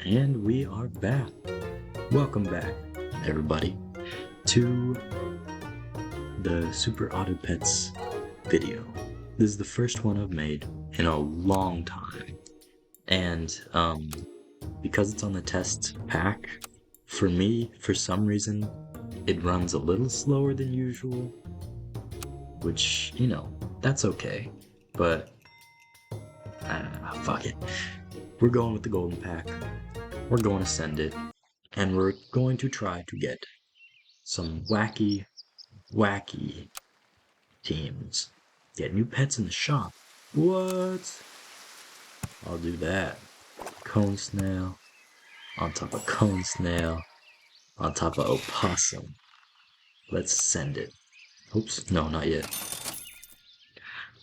And we are back. Welcome back, everybody, to the Super Auto Pets video. This is the first one I've made in a long time. And because it's on the test pack, for me, for some reason, it runs a little slower than usual. Which, that's okay. But, fuck it. We're going with the golden pack. We're going to send it. And we're going to try to get some wacky teams. Get new pets in the shop. What? I'll do that. Cone snail. On top of cone snail. On top of opossum. Let's send it. Oops, no, not yet.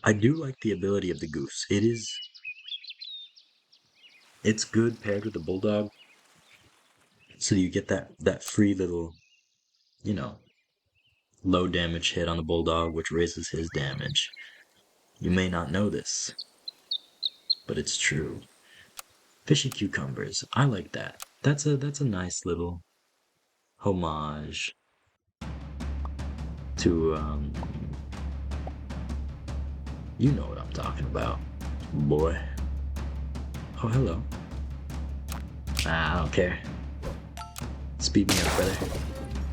I do like the ability of the goose. It's good paired with the bulldog. So you get that free little, low damage hit on the bulldog, which raises his damage. You may not know this, but it's true. Fishy cucumbers. I like that. That's a nice little homage to you know what I'm talking about, boy. Oh, hello. I don't care. Speed me up, brother.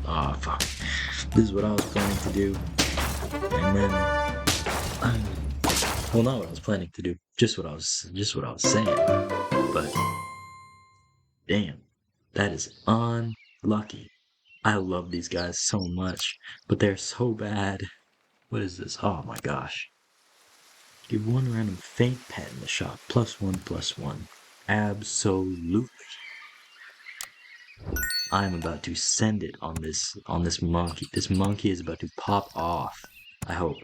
Oh, fuck. This is what I was planning to do. And then well, not what I was planning to do. Just what I was saying. But damn, that is unlucky. I love these guys so much, but they're so bad. What is this? Oh my gosh. Give one random faint pet in the shop. +1/+1. Absolutely. I'm about to send it on this monkey. This monkey is about to pop off. I hope.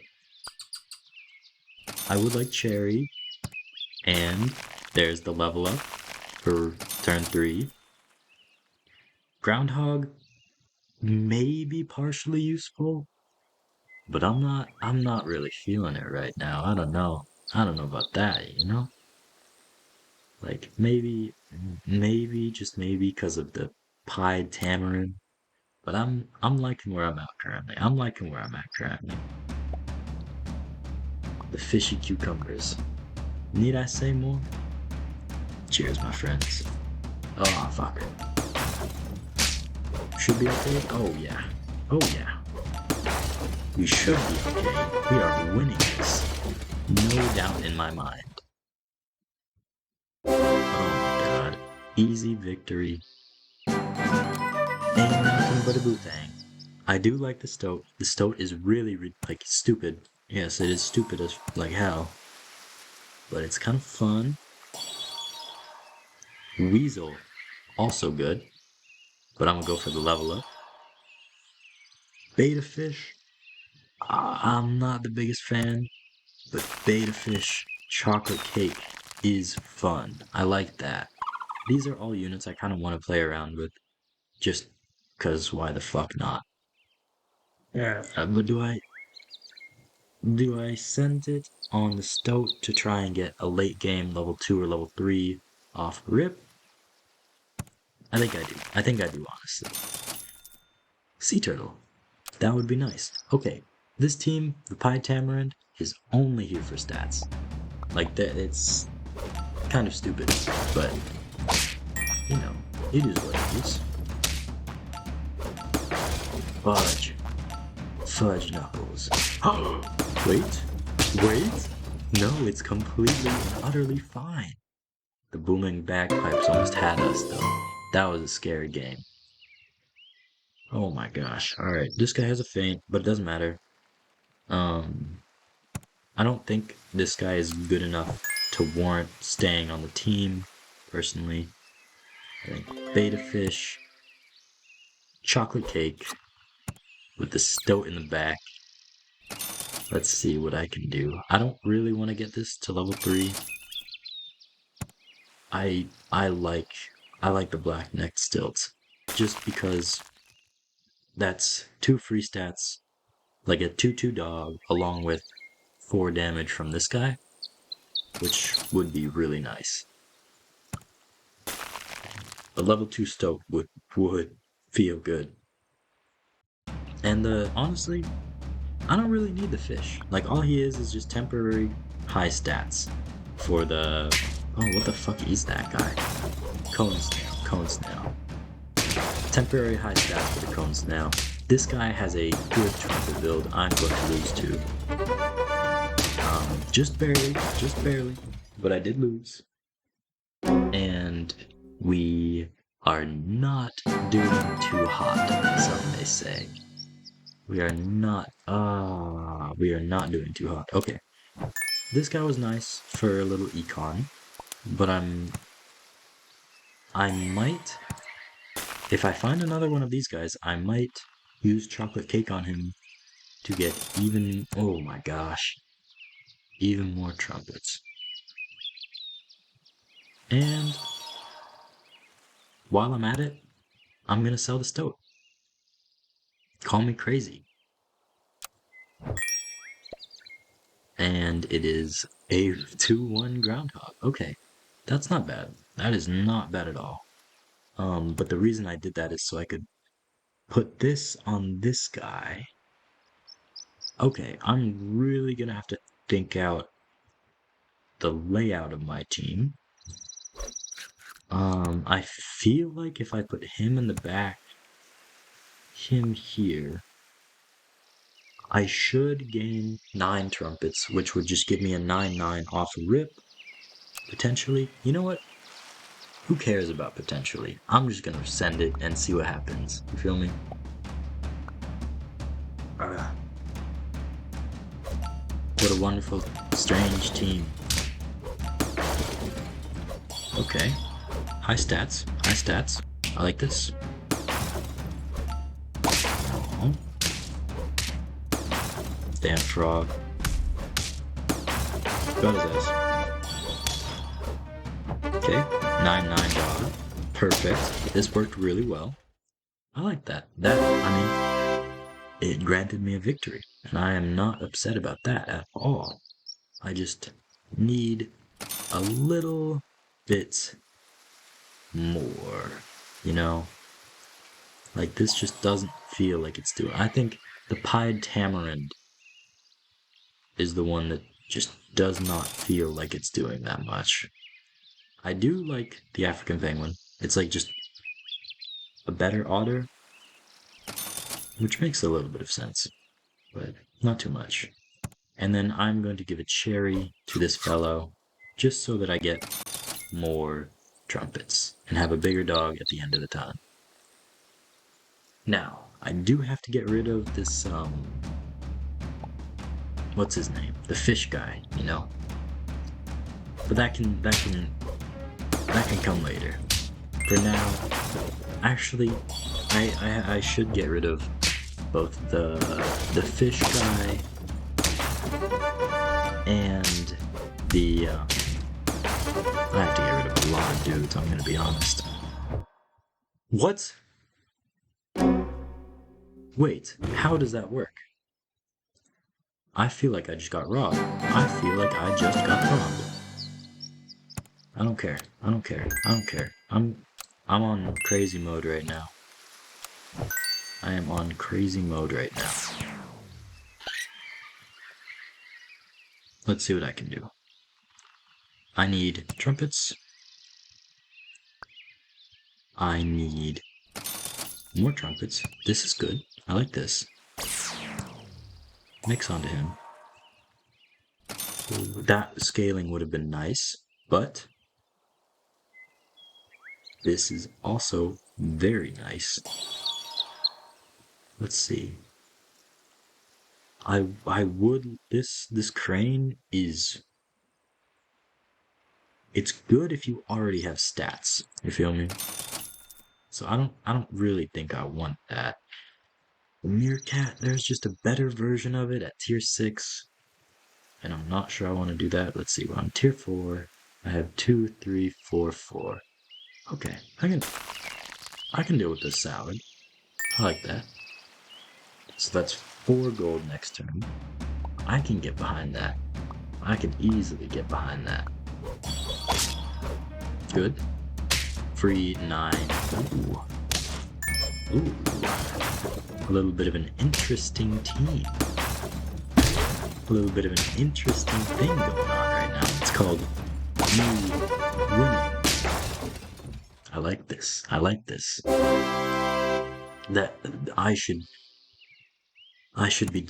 I would like cherry. And there's the level up for turn 3. Groundhog may be partially useful, but I'm not really feeling it right now. I don't know about that, Like maybe just maybe because of the pied tamarind. But I'm liking where I'm at currently. The fishy cucumbers. Need I say more? Cheers, my friends. Oh, fuck. Should be okay? Oh, yeah. We should be okay. We are winning this. No doubt in my mind. Oh my god. Easy victory. Ain't nothing but a boo thing. I do like the Stoat. The Stoat is really, stupid. Yes, it is stupid as, hell. But it's kind of fun. Weasel, also good. But I'm gonna go for the level up. Beta fish. I'm not the biggest fan, but beta fish chocolate cake is fun. I like that. These are all units I kind of want to play around with, just cause why the fuck not? Yeah. But do I send it on the Stoat to try and get a late game level 2 or level 3 off rip? I think I do, honestly. Sea turtle. That would be nice. Okay, this team, the Pie Tamarind, is only here for stats. Like that, it's kind of stupid, but it is what it is. Fudge knuckles. Wait. No, it's completely and utterly fine. The booming bagpipes almost had us, though. That was a scary game. Oh my gosh. Alright, this guy has a feint, but it doesn't matter. I don't think this guy is good enough to warrant staying on the team, personally. I think beta fish, chocolate cake, with the Stoat in the back. Let's see what I can do. I don't really want to get this to level 3. I like the black-necked stilts, just because that's 2 free stats, like a 2/2 dog, along with 4 damage from this guy, which would be really nice. level 2 Stoat would feel good. And honestly, I don't really need the fish. Like, all he is just temporary high stats for the... Oh, what the fuck is that guy? Cone snail. Temporary high stats for the cone snail. This guy has a good trumpet build. I'm going to lose to. Just barely. But I did lose. And we are not doing too hot, some may say. We are not doing too hot. Okay. This guy was nice for a little econ, but I might, if I find another one of these guys, I might use chocolate cake on him to get even, oh my gosh, even more trumpets. And while I'm at it, I'm gonna sell the Stoat. Call me crazy. And it is a 2-1 groundhog. Okay, that's not bad. That is not bad at all. But the reason I did that is so I could put this on this guy. Okay, I'm really gonna have to think out the layout of my team. I feel like if I put him in the back, him here, I should gain 9 trumpets, which would just give me a 9-9 off rip, potentially. You know what? Who cares about potentially? I'm just gonna send it and see what happens. You feel me? What a wonderful, strange team. Okay. High stats. I like this. Oh. Damn frog. Got his ass. Okay. 9-9 dog. Perfect. This worked really well. I like that. It granted me a victory, and I am not upset about that at all. I just need a little bit more, you know? Like, this just doesn't feel like it's doing... I think the pied tamarind is the one that just does not feel like it's doing that much. I do like the African penguin. It's like just a better otter, which makes a little bit of sense, but not too much. And then I'm going to give a cherry to this fellow, just so that I get more trumpets and have a bigger dog at the end of the time. Now, I do have to get rid of this, what's his name? The fish guy, you know? But that can come later. For now, actually, I should get rid of both the fish guy and the, I have to get rid of a lot of dudes, I'm gonna be honest. What? Wait, how does that work? I feel like I just got robbed. I feel like I just got robbed. I don't care. I'm on crazy mode right now. I am on crazy mode right now. Let's see what I can do. I need trumpets. I need more trumpets. This is good. I like this. Mix onto him. That scaling would have been nice, but this is also very nice. Let's see. I would this crane is, it's good if you already have stats. You feel me? So I don't really think I want that. The meerkat, there's just a better version of it at tier 6. And I'm not sure I want to do that. Let's see, we're on tier 4. I have 2, 3, 4, 4. Okay, I can deal with this salad. I like that. So that's 4 gold next turn. I can get behind that. I can easily get behind that. Good. free 9. Ooh. Ooh. A little bit of an interesting team. A little bit of an interesting thing going on right now. It's called me winning. I like this. I like this. That I should be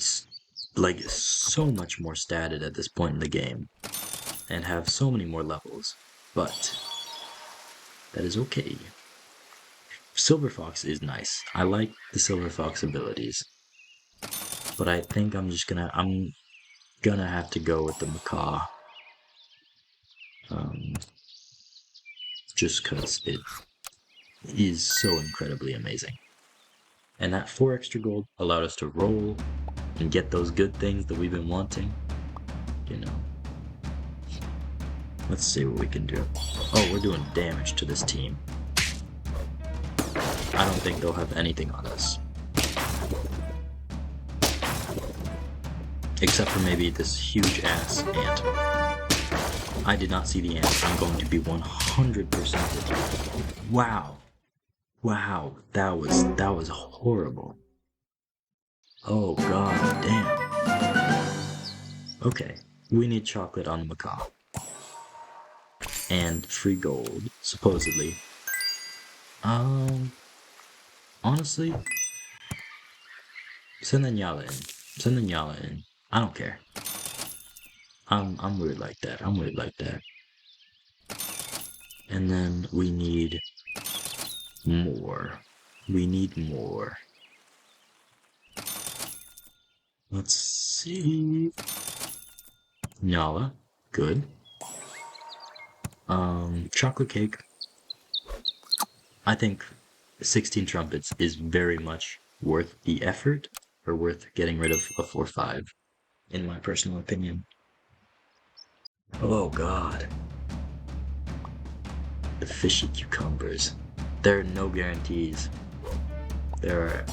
like so much more statted at this point in the game and have so many more levels, but that is okay. Silver Fox is nice. I like the Silver Fox abilities, but I think I'm gonna have to go with the Macaw, just because it is so incredibly amazing. And that 4 extra gold allowed us to roll and get those good things that we've been wanting, you know. Let's see what we can do. Oh, we're doing damage to this team. I don't think they'll have anything on us. Except for maybe this huge ass ant. I did not see the ant. I'm going to be 100%. Wow. Wow, that was horrible. Oh god damn. Okay, we need chocolate on the macaw. And free gold, supposedly. Honestly, send the Nyala in. Send the Nyala in. I don't care. I'm weird like that. I'm weird like that. And then we need more. We need more. Let's see. Nyala, good. Chocolate cake. I think 16 trumpets is very much worth the effort, or worth getting rid of a 4-5, in my personal opinion. Oh god. The fishy cucumbers. There are no guarantees. There are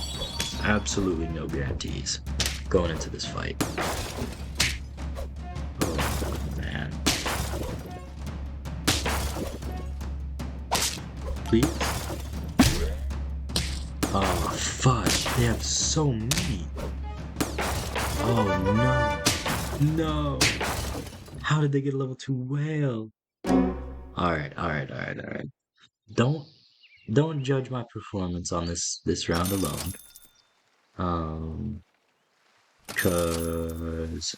absolutely no guarantees going into this fight. Oh man. Please? Oh fudge, they have so many. Oh no. No. How did they get a level 2 whale? Alright. Don't judge my performance on this round alone. Cause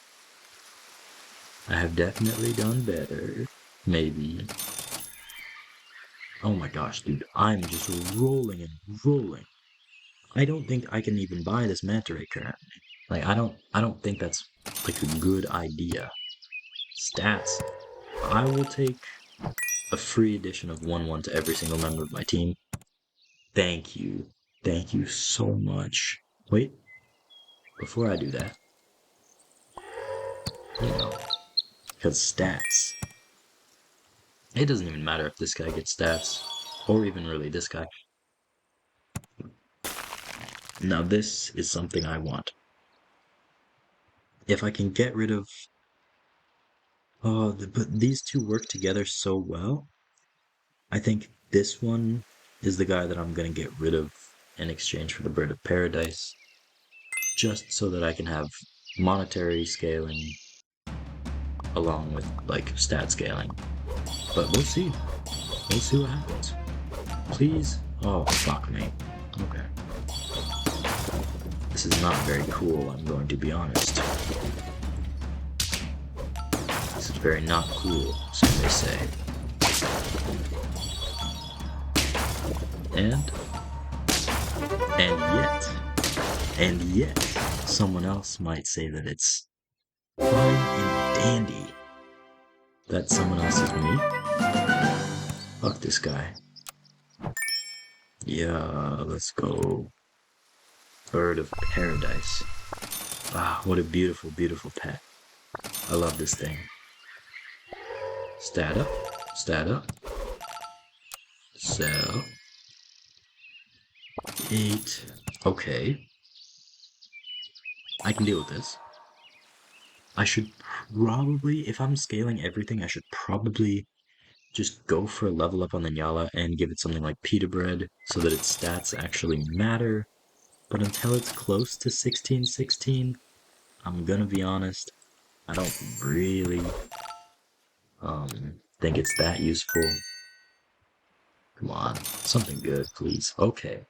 I have definitely done better. Maybe. Oh my gosh, dude, I'm just rolling and rolling. I don't think I can even buy this manta ray currently. Like I don't think that's like a good idea. Stats. I will take a free addition of 1/1 to every single member of my team. Thank you. Thank you so much. Wait. Before I do that, you know, because stats. It doesn't even matter if this guy gets stats, or even really this guy. Now this is something I want. If I can get rid of... but these two work together so well. I think this one is the guy that I'm going to get rid of in exchange for the Bird of Paradise. Just so that I can have monetary scaling along with, like, stat scaling. But we'll see. We'll see what happens. Please? Oh, fuck me. Okay. This is not very cool, I'm going to be honest. This is very not cool, so they say. And yet, someone else might say that it's fine and dandy. That someone else is me? Fuck this guy. Yeah, let's go. Bird of Paradise. Ah, what a beautiful, beautiful pet. I love this thing. Stat up. Stat up. Sell. 8. Okay. I can deal with this. I should probably, if I'm scaling everything, I should probably just go for a level up on the Nyala and give it something like pita bread so that its stats actually matter. But until it's close to 1616, I'm gonna be honest, I don't really think it's that useful. Come on, something good, please. Okay.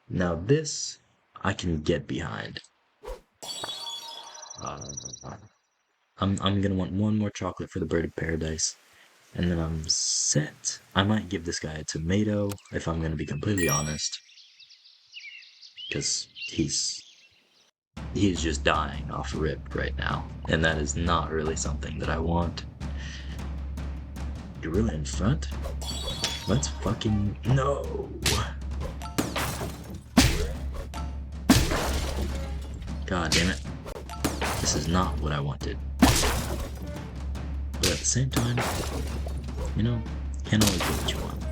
Now this I can get behind. I'm gonna want one more chocolate for the bird of paradise, and then I'm set. I might give this guy a tomato if I'm gonna be completely honest, because he's just dying off rip right now, and that is not really something that I want. You're really in front? Let's fucking no. God damn it. This is not what I wanted. But at the same time, you know, can't always get what you want.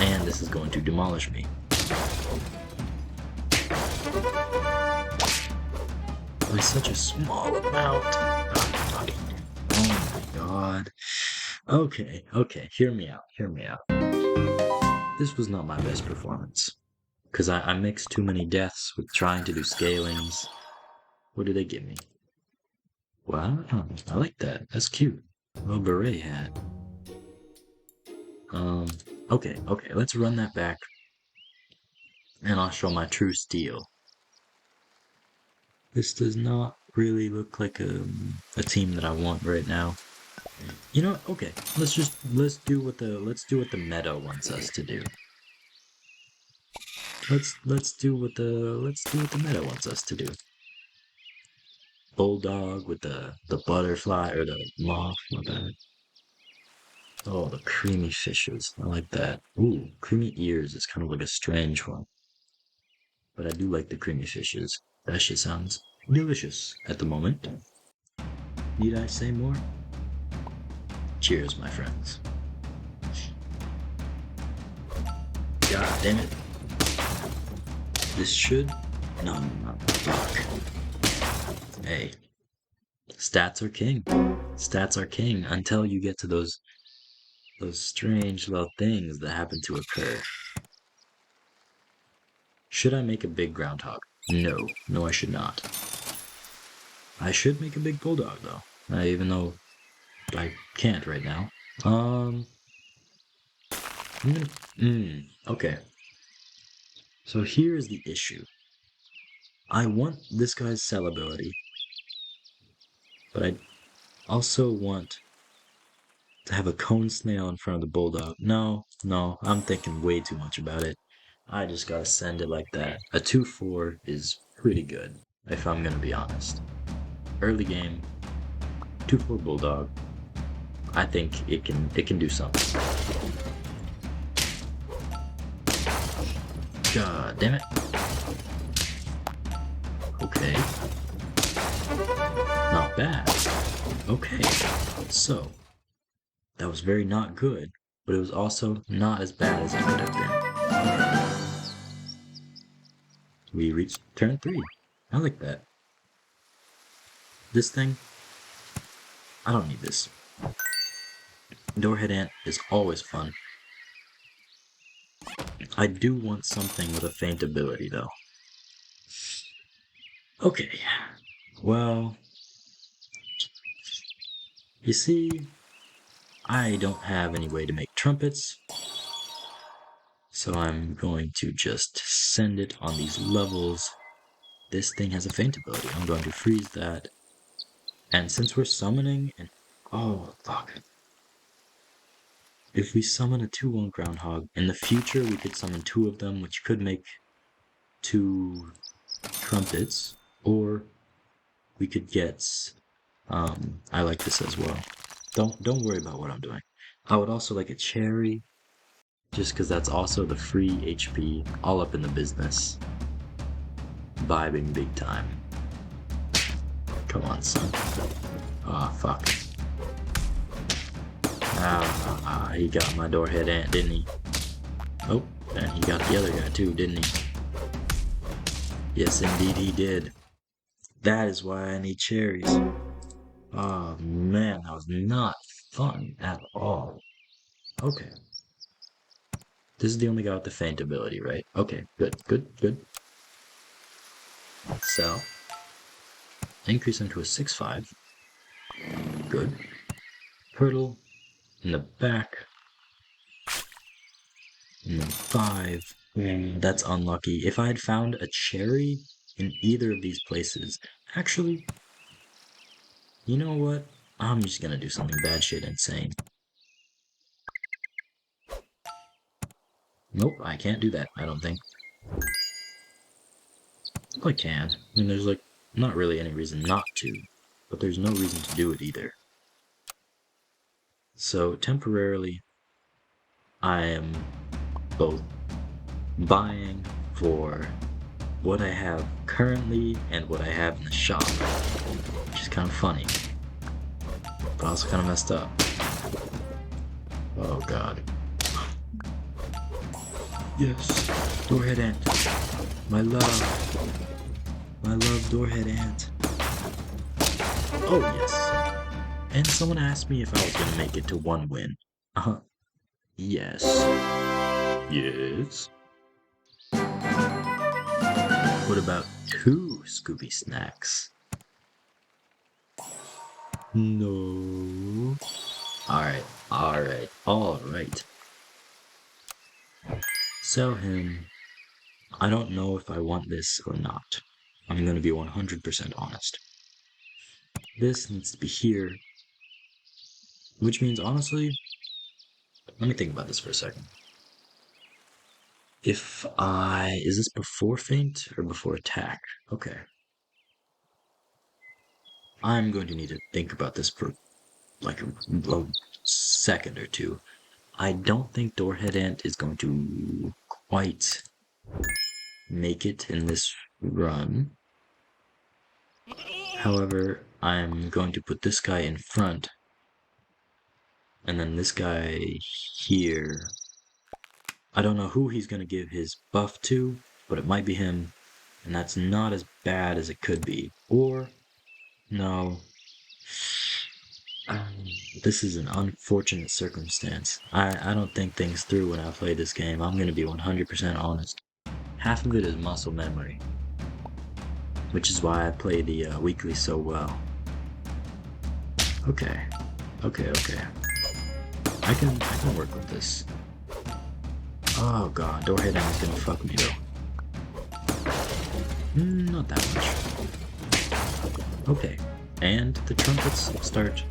And this is going to demolish me. By such a small amount. Oh my god. Okay, hear me out. This was not my best performance. Because I mixed too many deaths with trying to do scalings. What do they give me? Wow, I like that. That's cute. A little beret hat. Okay, let's run that back. And I'll show my true steel. This does not really look like a team that I want right now. You know what? Okay, let's do what the meta wants us to do. Let's do what the meta wants us to do. Bulldog with the butterfly or the moth. My bad. Oh, the creamy fishes. I like that. Ooh, creamy ears is kind of like a strange one. But I do like the creamy fishes. That shit sounds delicious at the moment. Need I say more? Cheers, my friends. God damn it. This should... No, fuck. Hey. Stats are king. Stats are king until you get to those strange little things that happen to occur. Should I make a big groundhog? No, I should not. I should make a big bulldog though, even though I can't right now. Okay. So here's the issue. I want this guy's cell ability, but I also want to have a cone snail in front of the bulldog. No, I'm thinking way too much about it. I just gotta send it like that. A 2-4 is pretty good, if I'm gonna be honest. Early game, 2-4 bulldog. I think it can do something. God damn it. Okay. Not bad. Okay. So, that was very not good, but it was also not as bad as it could have been. We reached turn 3. I like that. This thing, I don't need this. Doorhead Ant is always fun. I do want something with a faint ability, though. Okay. Well, you see, I don't have any way to make trumpets, so I'm going to just send it on these levels. This thing has a faint ability. I'm going to freeze that. And since we're summoning, oh, fuck. If we summon a 2-1 groundhog, in the future we could summon 2 of them, which could make 2 trumpets, or we could get, I like this as well. Don't worry about what I'm doing. I would also like a cherry, just because that's also the free HP, all up in the business. Vibing big time. Come on, son. Ah, fuck. He got my Doorhead Ant, didn't he? Oh, and he got the other guy too, didn't he? Yes, indeed he did. That is why I need cherries. Oh man, that was not fun at all. Okay. This is the only guy with the faint ability, right? Okay, good, good, good. Sell. Increase him to a 6-5. Good. Hurdle in the back. And then 5. That's unlucky. If I had found a cherry in either of these places, actually, you know what? I'm just gonna do something bad shit insane. Nope, I can't do that, I don't think. I can. I mean, there's like not really any reason not to, but there's no reason to do it either. So temporarily, I am both buying for what I have currently and what I have in the shop, which is kind of funny, but also kind of messed up. Oh god. Yes, Doorhead Ant. My love, Doorhead Ant. Oh yes. And someone asked me if I was gonna make it to 1 win. Yes. Yes. What about 2 Scooby Snacks? No. Alright. Sell him. I don't know if I want this or not. I'm gonna be 100% honest. This needs to be here. Which means, honestly, let me think about this for a second. Is this before feint or before attack? Okay. I'm going to need to think about this for like a second or two. I don't think Doorhead Ant is going to quite make it in this run. However, I'm going to put this guy in front, and then this guy here. I don't know who he's going to give his buff to, but it might be him, and that's not as bad as it could be. Or, no. This is an unfortunate circumstance. I don't think things through when I play this game. I'm going to be 100% honest. Half of it is muscle memory, which is why I play the weekly so well. Okay. I can work with this. Oh god, Doorhead Ant is gonna fuck me though. Not that much. Okay, and the trumpets start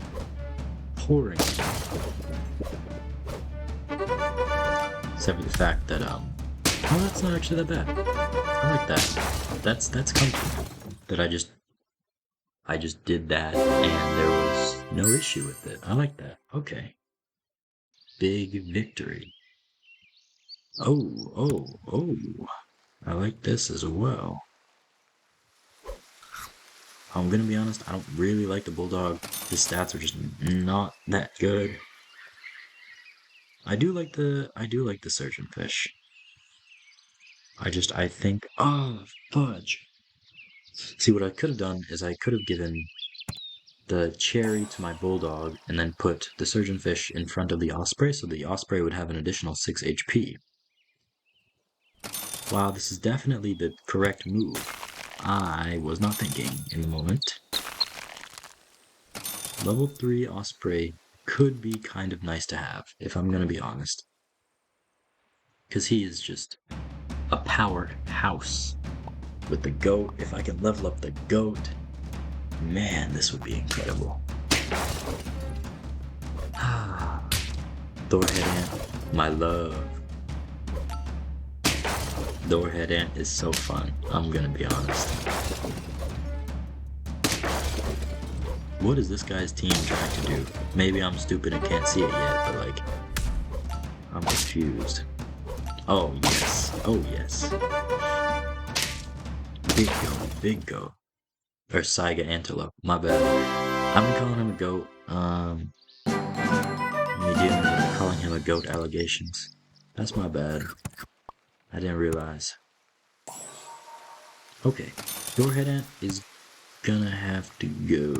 pouring. Except for the fact that oh, that's not actually that bad. I like that. That's comforting. That I just did that and there was no issue with it. I like that. Okay. Big victory. Oh. I like this as well. I'm gonna be honest, I don't really like the Bulldog. His stats are just not that good. I do like the Surgeon Fish. I think, oh, fudge. See, what I could have done is I could have given the cherry to my Bulldog and then put the Surgeon Fish in front of the Osprey, so the Osprey would have an additional 6 HP. Wow, this is definitely the correct move. I was not thinking in the moment. Level 3 Osprey could be kind of nice to have, if I'm gonna be honest. Because he is just a powerhouse. With the goat, if I can level up the goat, man, this would be incredible. Doorhead Ant, my love. Doorhead Ant is so fun, I'm gonna be honest. What is this guy's team trying to do? Maybe I'm stupid and can't see it yet, but like, I'm confused. Oh yes. Big goat. Or Saiga Antelope, my bad. I've been calling him a goat, immediately calling him a goat allegations. That's my bad. I didn't realize. Okay, Doorhead Ant is gonna have to go.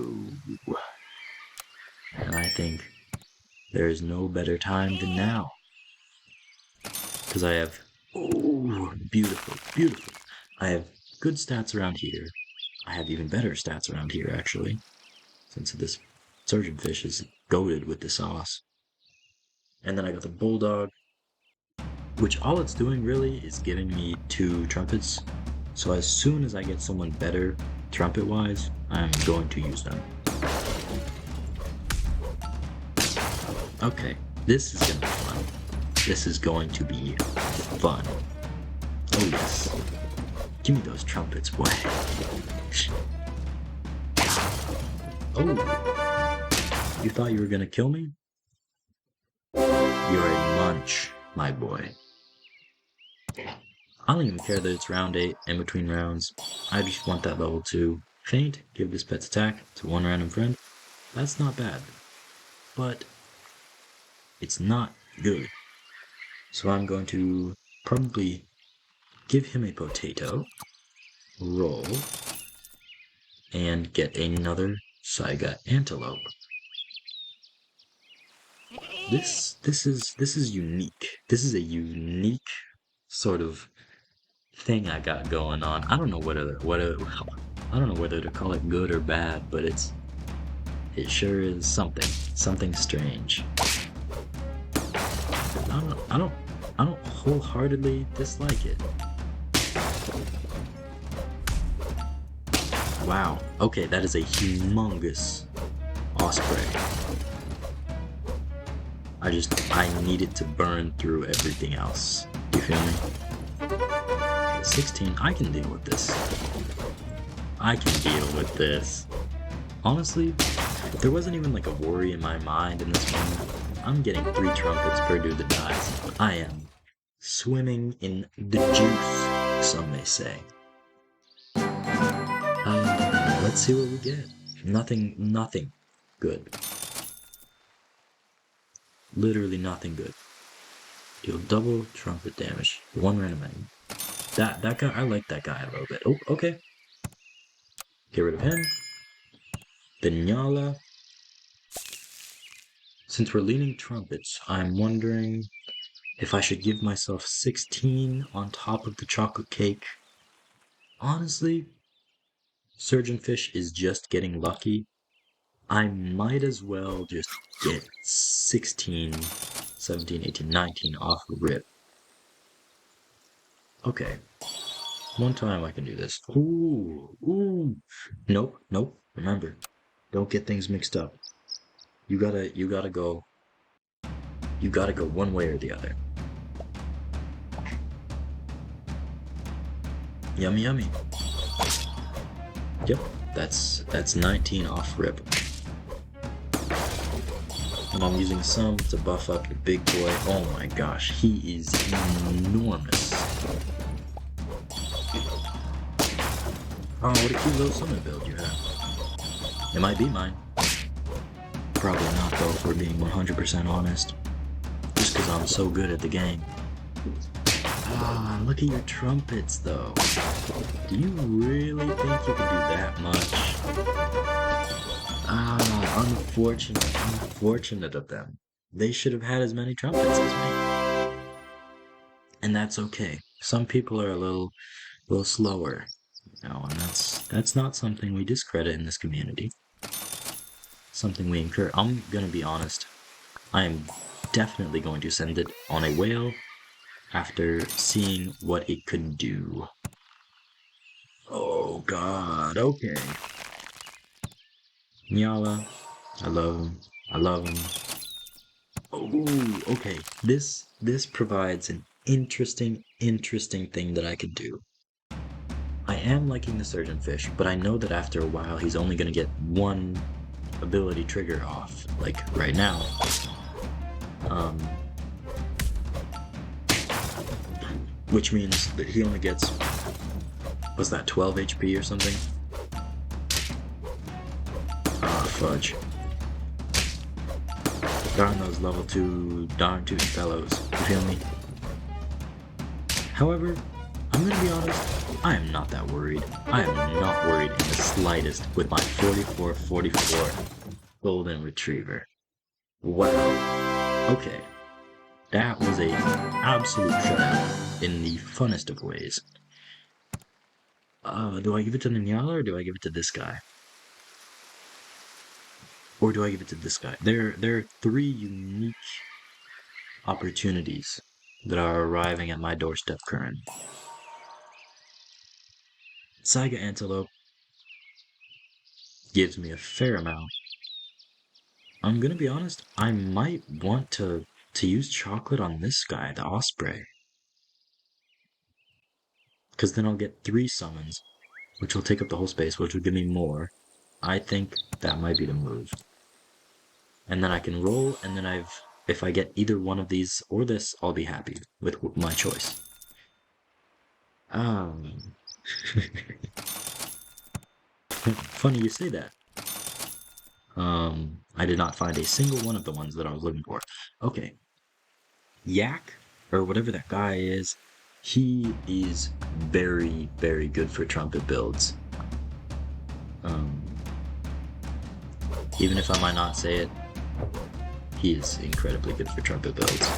And I think There is no better time than now. Because I have, oh, beautiful, beautiful. I have good stats around here. I have even better stats around here, actually. Since this surgeonfish is goated with the sauce. And then I got the bulldog, which all it's doing really is giving me 2 trumpets. So as soon as I get someone better trumpet-wise, I'm going to use them. Okay, this is gonna be fun. This is going to be fun. Oh yes. Give me those trumpets, boy. Oh, you thought you were gonna kill me? You're a munch, my boy. I don't even care that it's round 8 in between rounds. I just want that level 2. Faint, give this pet's attack to 1 random friend. That's not bad. But it's not good. So I'm going to probably give him a potato, roll, and get another Saiga antelope. This is unique. This is a unique sort of thing I got going on. I don't know I don't know whether to call it good or bad, but it sure is something strange. I don't wholeheartedly dislike it. Wow. Okay, that is a humongous osprey. I need it to burn through everything else. You feel me? 16, I can deal with this. I can deal with this. Honestly, there wasn't even like a worry in my mind in this moment. I'm getting 3 trumpets per dude that dies. I am swimming in the juice, some may say. Let's see what we get. Nothing good. Literally nothing good. Deal double trumpet damage. 1 random enemy. That guy, I like that guy a little bit. Oh, okay. Get rid of him. The Nyala. Since we're leaning trumpets, I'm wondering if I should give myself 16 on top of the chocolate cake. Honestly, surgeonfish is just getting lucky. I might as well just get 16, 17, 18, 19 off rip. Okay. One time I can do this. Ooh. Nope. Remember, don't get things mixed up. You gotta go one way or the other. Yummy. Yep, that's 19 off rip. And I'm using some to buff up the big boy. Oh my gosh, he is enormous. Oh, what a cute little summon build you have. It might be mine. Probably not though, if we're being 100% honest. Just because I'm so good at the game. Ah, look at your trumpets though. Do you really think you can do that much? Ah, unfortunate of them. They should have had as many trumpets as me. And that's okay. Some people are a little slower, you know, and that's not something we discredit in this community. Something we encourage. I'm gonna be honest. I am definitely going to send it on a whale after seeing what it could do. Oh god, okay. Nyala, I love him. Oh, okay. This provides an interesting thing that I could do. I am liking the surgeonfish, but I know that after a while he's only gonna get 1 ability trigger off, like right now. Which means that he only gets, what's that, 12 HP or something? Ah, fudge. Darn those level 2 darn tootin' fellows, you feel me? However, I'm gonna be honest, I am not that worried. I am not worried in the slightest with my 44 golden retriever. Wow. Okay. That was a absolute shutout in the funnest of ways. Do I give it to Ninyala or do I give it to this guy? Or do I give it to this guy? There are three unique opportunities that are arriving at my doorstep current. Saiga Antelope gives me a fair amount. I'm gonna be honest, I might want to use chocolate on this guy, the Osprey. Because then I'll get 3 summons, which will take up the whole space, which will give me more. I think that might be the move. And then I can roll, and then if I get either one of these or this, I'll be happy with my choice. Funny you say that. I did not find a single one of the ones that I was looking for. Okay. Yak, or whatever that guy is, he is very, very good for trumpet builds. Even if I might not say it, he is incredibly good for trumpet builds.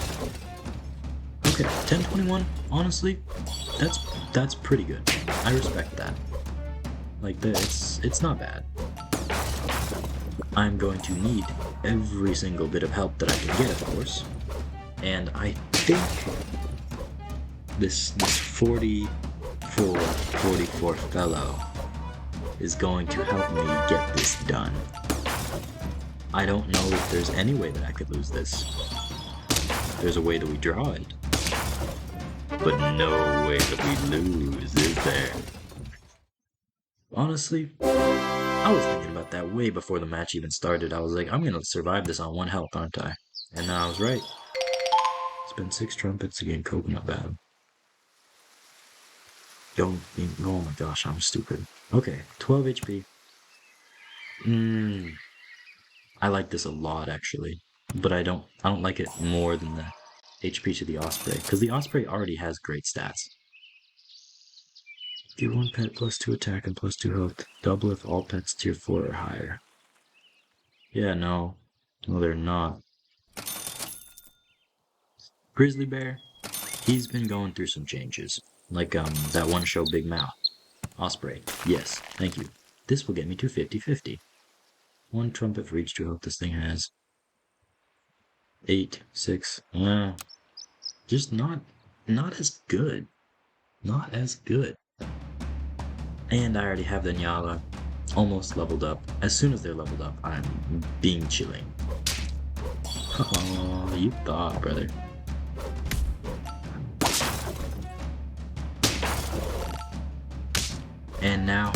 Okay, 1021, honestly, that's pretty good. I respect that. Like, it's not bad. I'm going to need every single bit of help that I can get, of course. And I think this 44 fellow is going to help me get this done. I don't know if there's any way that I could lose this. There's a way that we draw it. But no way that we lose, is there? Honestly, I was thinking about that way before the match even started. I was like, I'm gonna survive this on 1 health, aren't I? And then I was right. Spend 6 trumpets again, coconut battle. Oh my gosh, I'm stupid. Okay, 12 HP. I like this a lot, actually. But I don't like it more than the HP to the Osprey, because the Osprey already has great stats. Give 1 pet +2 attack and +2 health. Double if all pets tier 4 or higher. Yeah, no. No, they're not. Grizzly Bear, he's been going through some changes. Like, that one show Big Mouth. Osprey, yes, thank you. This will get me to 50-50. 1 trumpet for each 2 health this thing has. 8, 6, just not as good. Not as good. And I already have the Nyala almost leveled up. As soon as they're leveled up, I'm being chilling. Oh, you thought, brother. And now,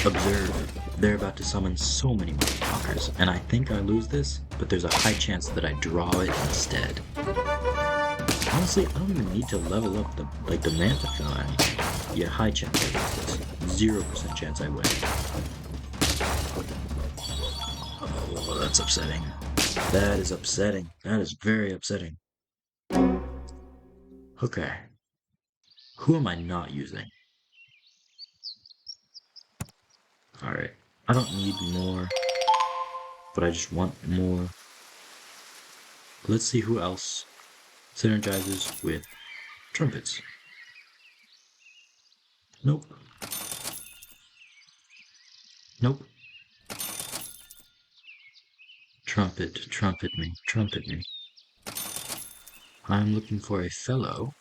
observe. They're about to summon so many motherfuckers, and I think I lose this, but there's a high chance that I draw it instead. Honestly, I don't even need to level up the Mantiphon. Yeah, high chance I lose this. 0% chance I win. Oh, that's upsetting. That is upsetting. That is very upsetting. Okay. Who am I not using? Alright. I don't need more, but I just want more. Let's see who else synergizes with trumpets. Nope. Nope. Trumpet me. I'm looking for a fellow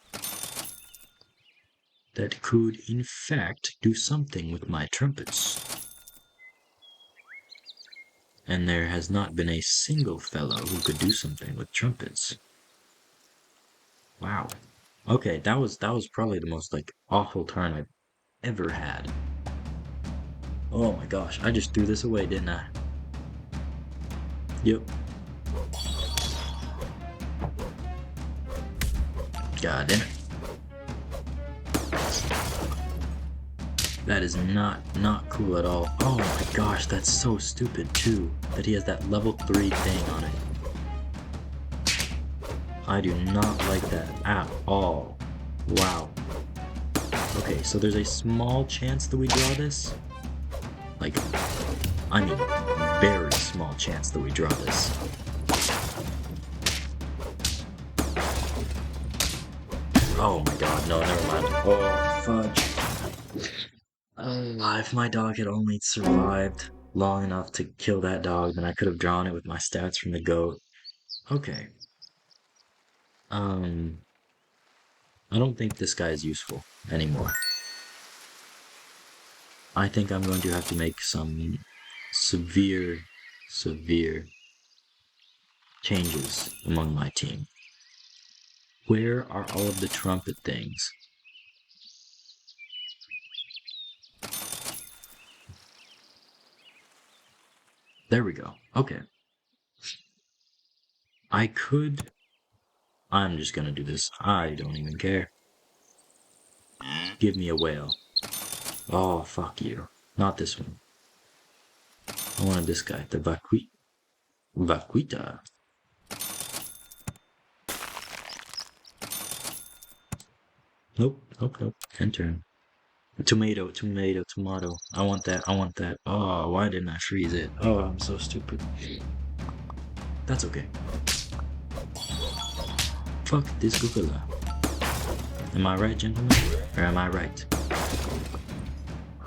that could, in fact, do something with my trumpets. And there has not been a single fellow who could do something with trumpets. Wow. Okay, that was probably the most, awful turn I've ever had. Oh my gosh, I just threw this away, didn't I? Yep. God damn it. That is not cool at all. Oh my gosh, that's so stupid too, that he has that level 3 thing on it. I do not like that at all. Wow. Okay, so there's a small chance that we draw this. Like, I mean, very small chance that we draw this. Oh my god, no, never mind. Oh, fudge. If my dog had only survived long enough to kill that dog, then I could have drawn it with my stats from the goat. Okay. I don't think this guy is useful anymore. I think I'm going to have to make some severe changes among my team. Where are all of the trumpet things? There we go. Okay. I'm just gonna do this. I don't even care. Give me a whale. Oh, fuck you. Not this one. I wanted this guy, the Vaquita. Nope. Enter. Tomato. I want that. Oh, why didn't I freeze it? Oh, I'm so stupid. That's okay. Fuck this Googler. Am I right, gentlemen? Or am I right?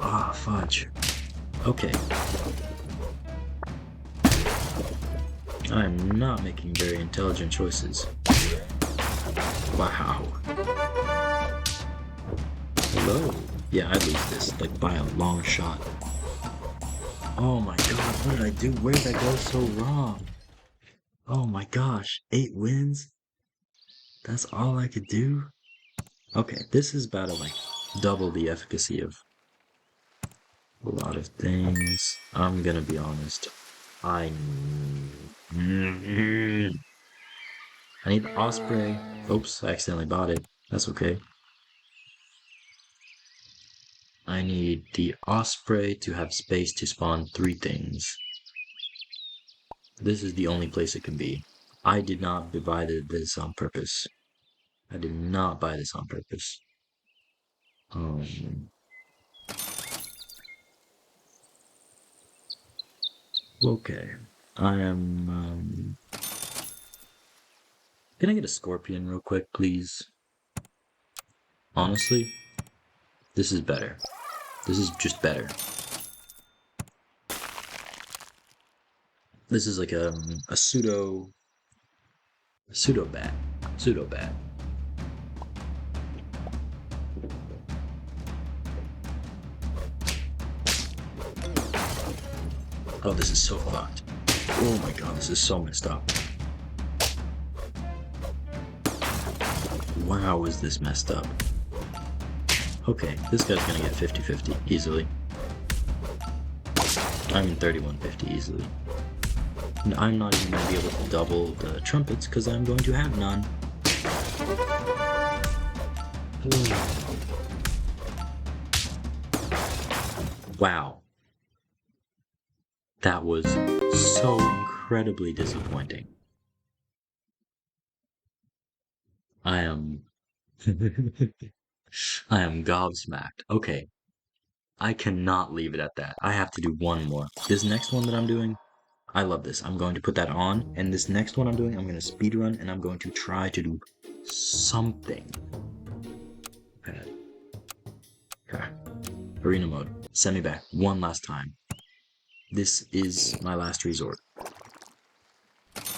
Ah, fudge. Okay. I'm not making very intelligent choices. Wow. Hello. Yeah, I'd lose this, like, by a long shot. Oh my god, what did I do? Where did I go so wrong? Oh my gosh, 8 wins? That's all I could do? Okay, this is about to, like, double the efficacy of a lot of things. I'm gonna be honest. I need the Osprey. Oops, I accidentally bought it. That's okay. I need the Osprey to have space to spawn 3 things. This is the only place it can be. I did not buy this on purpose. I did not buy this on purpose. Okay. I am, Can I get a scorpion real quick, please? Honestly, this is better. This is just better. This is like a pseudo bat. Oh, this is so fucked. Oh my god, this is so messed up. Wow, is this messed up. Okay, this guy's gonna get 50-50 easily. I mean 31-50 easily. And I'm not even gonna be able to double the trumpets because I'm going to have none. Wow. That was so incredibly disappointing. I am gobsmacked. Okay. I cannot leave it at that. I have to do one more. This next one that I'm doing, I love this. I'm going to put that on, and this next one I'm doing, I'm going to speedrun, and I'm going to try to do something. Okay. Arena mode. Send me back one last time. This is my last resort.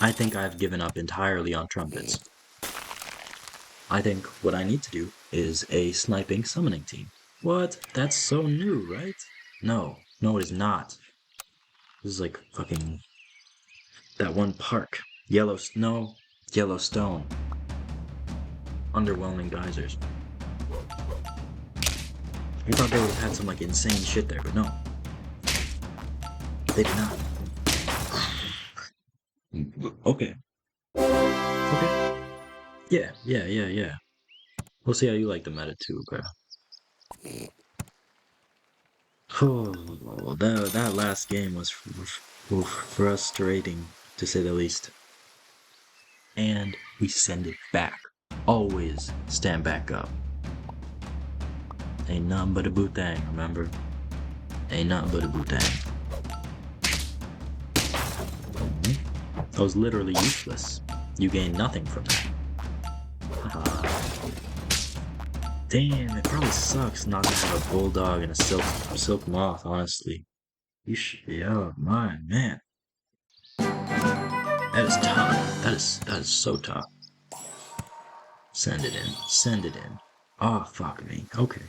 I think I've given up entirely on trumpets. I think what I need to do is a sniping summoning team. What? That's so new, right? No, it is not. This is like fucking that one park. Yellowstone. Underwhelming geysers. I thought they would have had some like insane shit there, but no. They did not. Okay. Yeah. We'll see how you like the meta too, bro. Oh, that last game was frustrating, to say the least. And we send it back. Always stand back up. Ain't nothing but a bootang, remember? Ain't nothing but a bootang. That was literally useless. You gained nothing from that. Haha. Damn, it probably sucks not to have a bulldog and a silk moth, honestly. Yeah, man. That is tough. That is so tough. Send it in. Send it in. Oh, fuck me. Okay.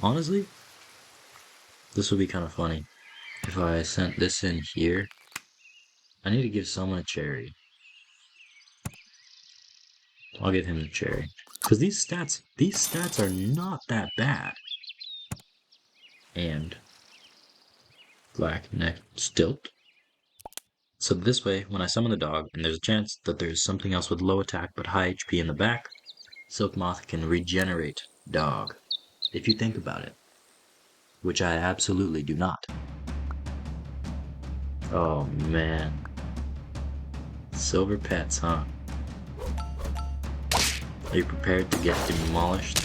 Honestly, this would be kind of funny if I sent this in here. I need to give someone a cherry. I'll give him the cherry. Because these stats are not that bad. And black neck stilt. So this way, when I summon the dog, and there's a chance that there's something else with low attack but high HP in the back, Silk Moth can regenerate dog. If you think about it. Which I absolutely do not. Oh man. Silver pets, huh? Are you prepared to get demolished?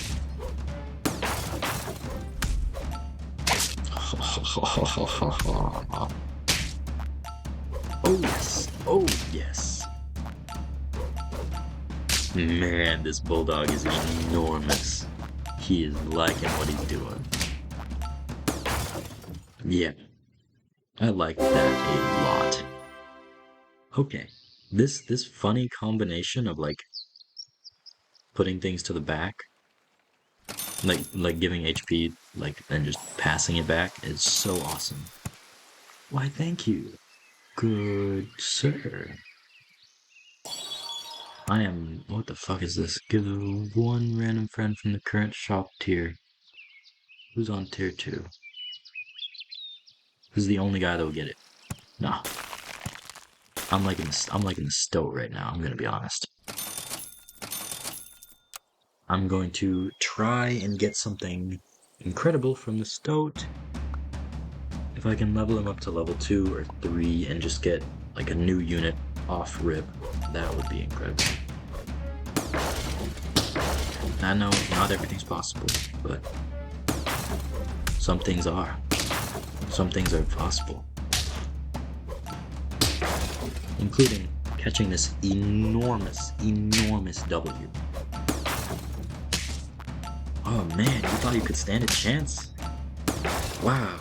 Oh yes! Oh yes! Man, this bulldog is enormous. He is liking what he's doing. Yeah, I like that a lot. Okay, this funny combination of like putting things to the back, like giving HP, like and just passing it back is so awesome. Why, thank you, good sir. I am. What the fuck is this? Give one random friend from the current shop tier. Who's on tier 2? Who's the only guy that will get it? Nah. I'm liking the Stoat right now, I'm gonna be honest. I'm going to try and get something incredible from the Stoat. If I can level him up to level 2 or 3 and just get like a new unit off rip, that would be incredible. I know not everything's possible, but some things are. Some things are possible. Including catching this enormous W. Oh man, you thought you could stand a chance? Wow.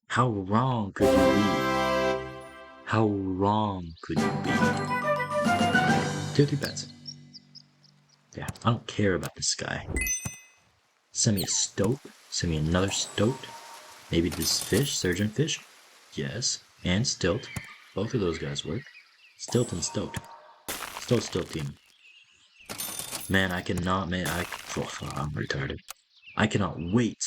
How wrong could you be? How wrong could you be? Tier 3 bets. Yeah, I don't care about this guy. Send me a Stoat. Send me another Stoat. Maybe this fish, surgeon fish. Yes, and Stilt. Both of those guys work. Stilt and Stoat. Stilt team. Man, I cannot, man, I'm retarded. I cannot wait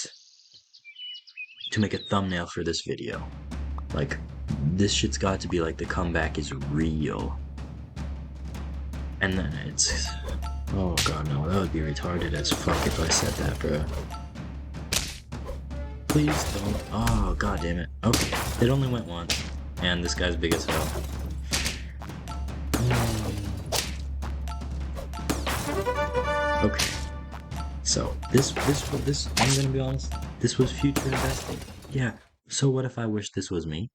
to make a thumbnail for this video. Like, this shit's got to be like the comeback is real. And then it's... Oh god, no, that would be retarded as fuck if I said that, bro. Please don't... Oh, god damn it. Okay, it only went once. And this guy's big as hell. Okay. So, this, I'm gonna be honest, this was future investing. Yeah, so what if I wish this was me?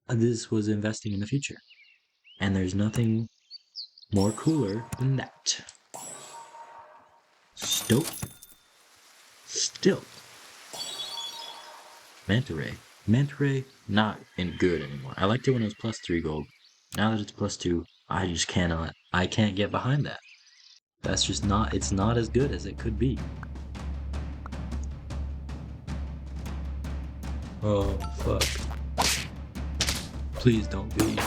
This was investing in the future. And there's nothing more cooler than that. Stoat. Still. Manta Ray. Manta Ray, not in good anymore. I liked it when it was plus 3 gold. Now that it's plus 2, I just cannot. I can't get behind that. That's just not, it's not as good as it could be. Oh, fuck. Please don't be.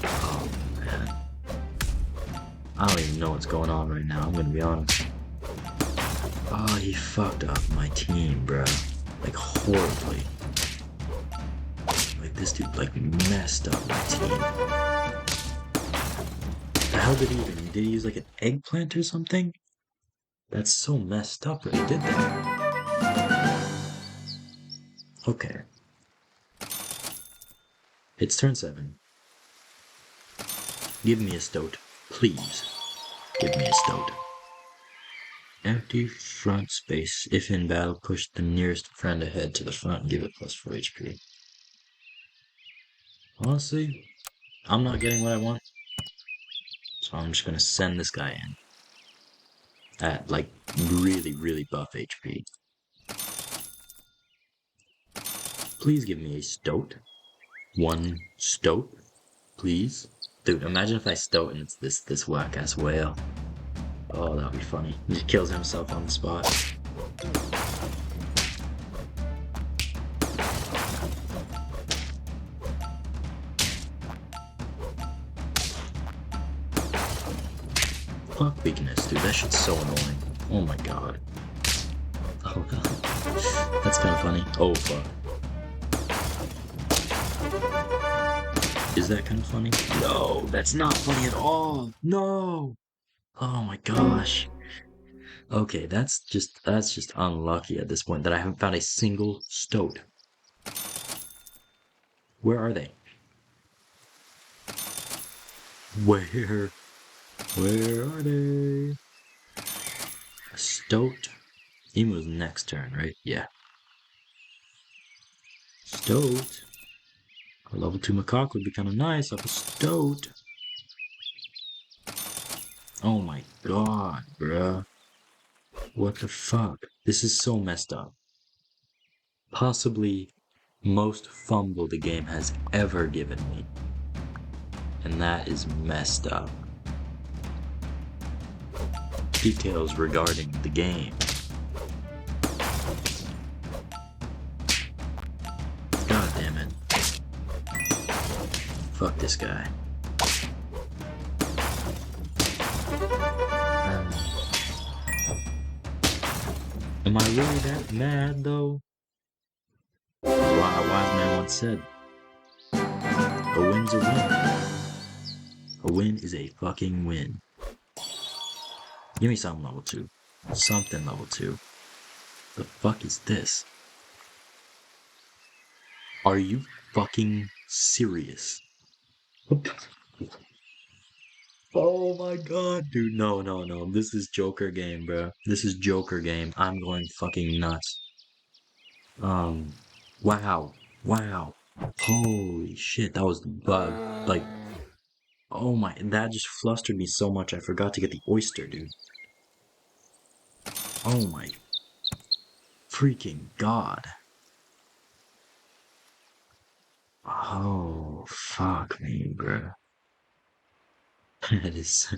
Oh, man. I don't even know what's going on right now, I'm gonna be honest. Oh, he fucked up my team, bro. Like, horribly. Like, this dude, like, messed up my team. The hell did he even... Did he use, like, an eggplant or something? That's so messed up that he did that. Okay. It's turn 7. Give me a Stoat. Please. Give me a Stoat. Empty front space. If in battle, push the nearest friend ahead to the front and give it plus 4 HP. Honestly, I'm not getting what I want. So I'm just gonna send this guy in. At, like, really, really buff HP. Please give me a Stoat. One Stoat, please. Dude, imagine if I Stoat and it's this whack-ass whale. Oh, that'd be funny. He just kills himself on the spot. Fuck weakness, dude. That shit's so annoying. Oh my god. Oh god. That's kind of funny. Oh fuck. Is that kind of funny? No, that's not funny at all. No. Oh my gosh. Okay, that's just unlucky at this point that I haven't found a single Stoat. Where are they? Where are they? A Stoat. Emu's next turn, right? Yeah. Stoat. A level 2 macaque would be kind of nice off a Stoat. Oh my god, bruh. What the fuck? This is so messed up. Possibly most fumble the game has ever given me. And that is messed up. Details regarding the game. God damn it. Fuck this guy. Am I really that mad though? A wise man once said, a win's a win. A win is a fucking win. Give me something level 2. Something level 2. The fuck is this? Are you fucking serious? Oh my god, dude. No. This is Joker game, bro. This is Joker game. I'm going fucking nuts. Wow. Holy shit, that was the bug. Like, oh my, that just flustered me so much I forgot to get the oyster, dude. Oh my freaking god. Oh, fuck me, bro. That is...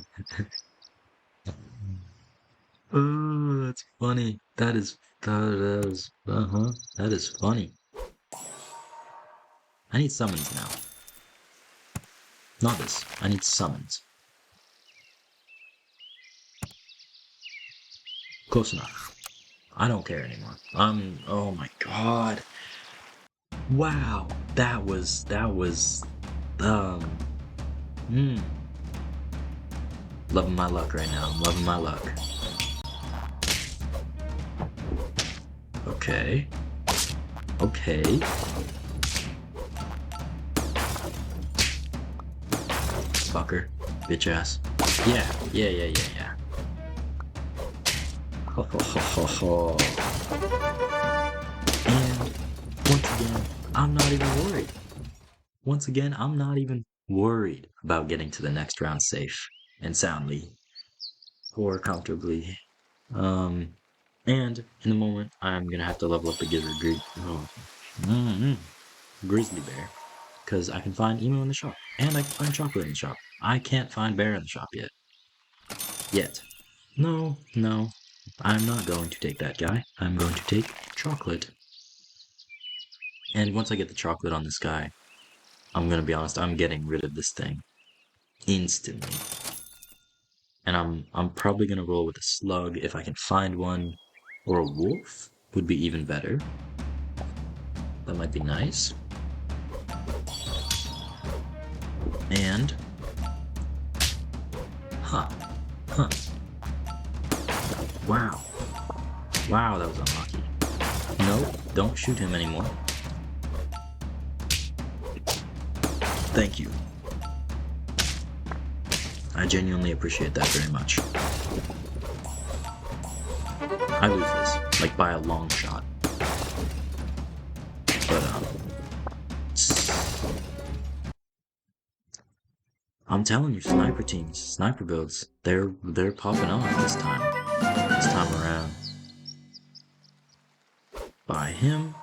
Oh, that's funny. That is, that is funny. I need summons now. Not this. I need summons. Close enough. I don't care anymore. Oh my god. Wow. Hmm. Loving my luck right now. I'm loving my luck. Okay. Fucker. Bitch ass. Yeah. Ho ho ho ho ho. And once again, I'm not even worried. Once again, I'm not even worried about getting to the next round safe and soundly or comfortably. And in the moment, I'm gonna have to level up a grizzly bear because I can find emu in the shop and I can find chocolate in the shop. I can't find bear in the shop yet. No, I'm not going to take that guy. I'm going to take chocolate. And once I get the chocolate on this guy, I'm gonna be honest, I'm getting rid of this thing instantly. And I'm probably gonna roll with a slug if I can find one, or a wolf would be even better. That might be nice. And Wow, that was unlucky. No, don't shoot him anymore. Thank you. I genuinely appreciate that very much. I lose this, like by a long shot. But, I'm telling you, sniper teams, sniper builds, they're popping off this time. This time around. By him.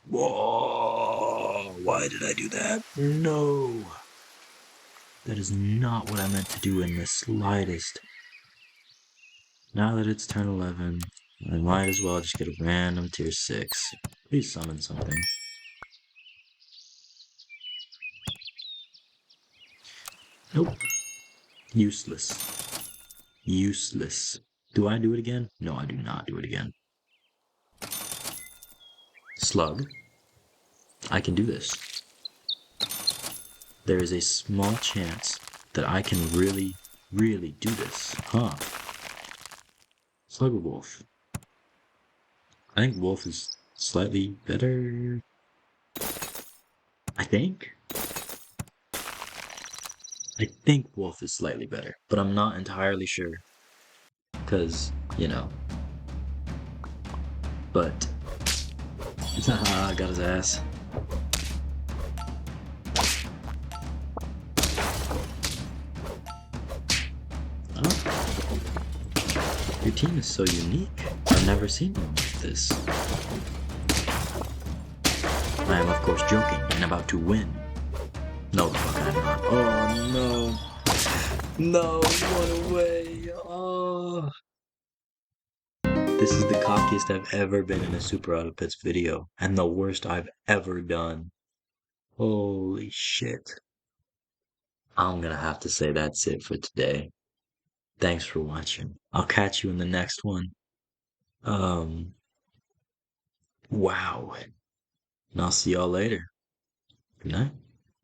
Whoa! Why did I do that? No! That is not what I meant to do in the slightest. Now that it's turn 11, I might as well just get a random tier 6. Please summon something. Nope. Useless. Useless. Do I do it again? No, I do not do it again. Slug. I can do this. There is a small chance that I can really do this. Huh. Slug or Wolf? I think Wolf is slightly better. I think Wolf is slightly better, but I'm not entirely sure. Because, but I got his ass. Oh. Your team is so unique. I've never seen one like this. I am of course joking and about to win. No, the fuck I'm not. Oh no. No, what away. Oh. This is the cockiest I've ever been in a Super Auto Pits video, and the worst I've ever done. Holy shit. I'm gonna have to say that's it for today. Thanks for watching. I'll catch you in the next one. Wow. And I'll see y'all later. Good night.